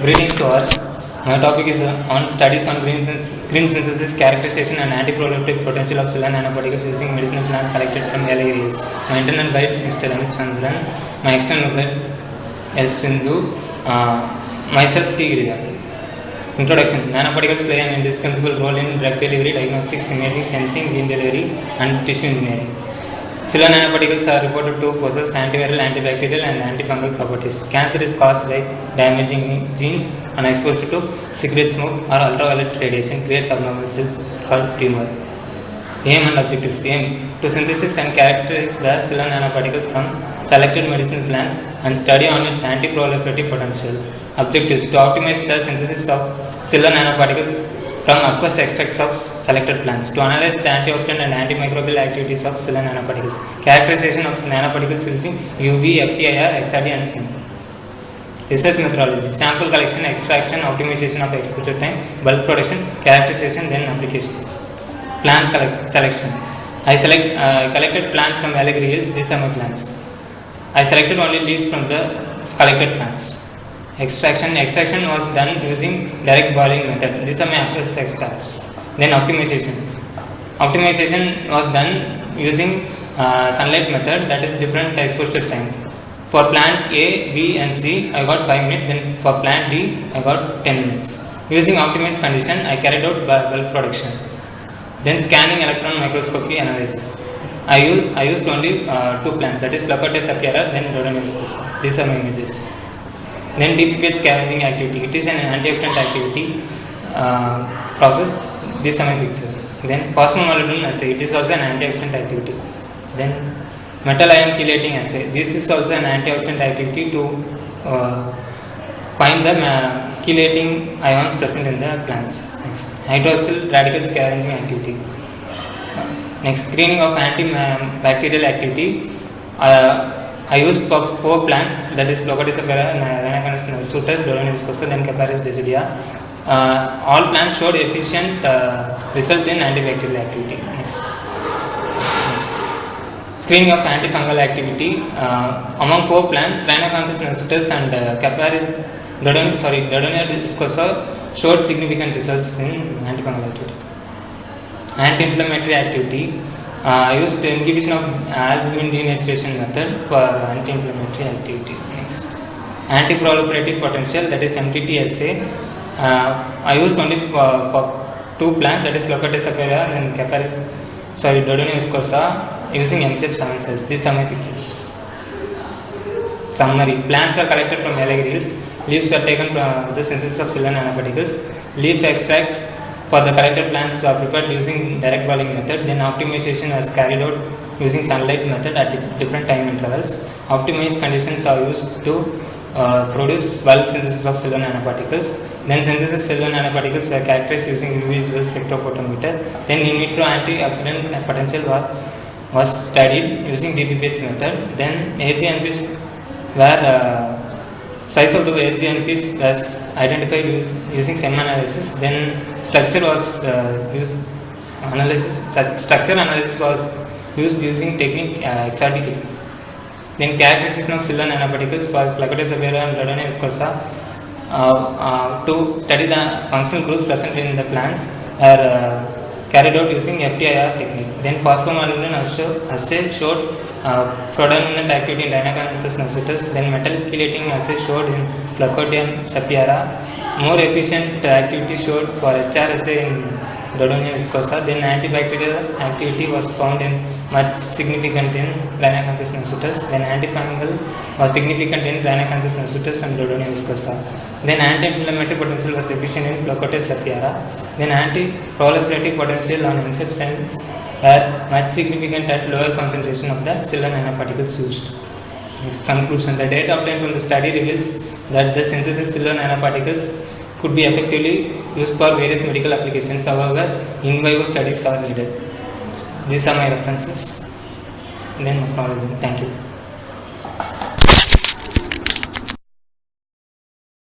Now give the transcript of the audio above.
Greetings to all. My topic is on studies on green synthesis, characterization and antiproliferative potential of cellular nanoparticles using medicinal plants collected from areas. My internal guide Mr. Amit Chandran. My external guide S. Sindhu. Myself T. Girija. Introduction. Nanoparticles play an indispensable role in drug delivery, diagnostics, imaging, sensing, gene delivery and tissue engineering. Cellular nanoparticles are reported to possess antiviral, antibacterial and antifungal properties. Cancer is caused by damaging genes and exposed to cigarette smoke or ultraviolet radiation creates abnormal cells called tumor. Aim and objectives. Aim to synthesize and characterize the cellular nanoparticles from selected medicinal plants and study on its antiproliferative potential. Objectives to optimize the synthesis of cellular nanoparticles from aqueous extracts of selected plants, to analyze the antioxidant and antimicrobial activities of cellular nanoparticles, characterization of nanoparticles using UV, FTIR, XRD and SIM. Research methodology: sample collection, extraction, optimization of exposure time, bulk production, characterization, then applications. Plant selection: I collected plants from Allegheny Hills. These are my plants. I selected only leaves from the collected plants. Extraction was done using direct boiling method. These are my aqueous extracts. Then optimization was done using sunlight method, that is different exposure time. For plant A, B and C I got 5 minutes, then for plant D I got 10 minutes. Using optimized condition I carried out bulk production. Then scanning electron microscopy analysis. I used only 2 plants, that is Placotes apiara, then Rhodoniospis. These are my images. Then DPPH scavenging activity. It is an antioxidant activity process. This is my picture. Then phosphomolybdenum assay. It is also an antioxidant activity. Then metal ion chelating assay. This is also an antioxidant activity to find the chelating ions present in the plants. Next, hydroxyl radical scavenging activity. Next, screening of antibacterial activity. I used 4 plants, that is Placotes apiara, Rhinacanthus nasutus, Dodonia viscosa, then Caparis decidia. All plants showed efficient result in antibacterial activity. Next. Screening of antifungal activity. Among 4 plants, Rhinacanthus nasutus and Caparis Dodonia viscosa showed significant results in antifungal activity. Anti-inflammatory activity. I used inhibition of albumin denaturation method for anti-inflammatory activity. Next, anti-proliferative potential, that is MTT assay. I used only for 2 plants, that is Placotes apiara and Dodonia viscosa, using MCF 7 cells. These are my pictures. Summary: plants were collected from Allegheny Hills. Leaves were taken from the synthesis of cellular nanoparticles. Leaf extracts for the collected plants are prepared using direct boiling method. Then optimization was carried out using sunlight method at different time intervals. Optimized conditions are used to produce bulk synthesis of cellular nanoparticles. Then synthesis cellular nanoparticles were characterized using UV visual spectrophotometer. Then in vitro antioxidant potential was studied using DPPH method. Then AGNPs were size of the AGNPs was identified using SEM analysis. Then structure analysis was used using technique XRD technique. Then characterization of cellular nanoparticles for Placotes apiara and Rhodonia viscosa to study the functional groups present in the plants are carried out using FTIR technique. Then phosphomolybdenum assay showed predominant activity in Rhinacanthus nasutus. Then metal chelating assay showed in Placotes apiara. More efficient activity showed for HR assay in Dodonia viscosa. Then antibacterial activity was found in much significant in Rhinacanthus nasutus. Then antifungal was significant in Rhinacanthus nasutus and Dodonia viscosa. Then anti-inflammatory potential was efficient in Placotes apiara. Then anti-proliferative potential on MCF cells were much significant at lower concentration of the cellular nanoparticles used. Next, conclusion: the data obtained from the study reveals that the synthesis cellular nanoparticles could be effectively used for various medical applications. However, in vivo studies are needed. These are my references. Then, thank you.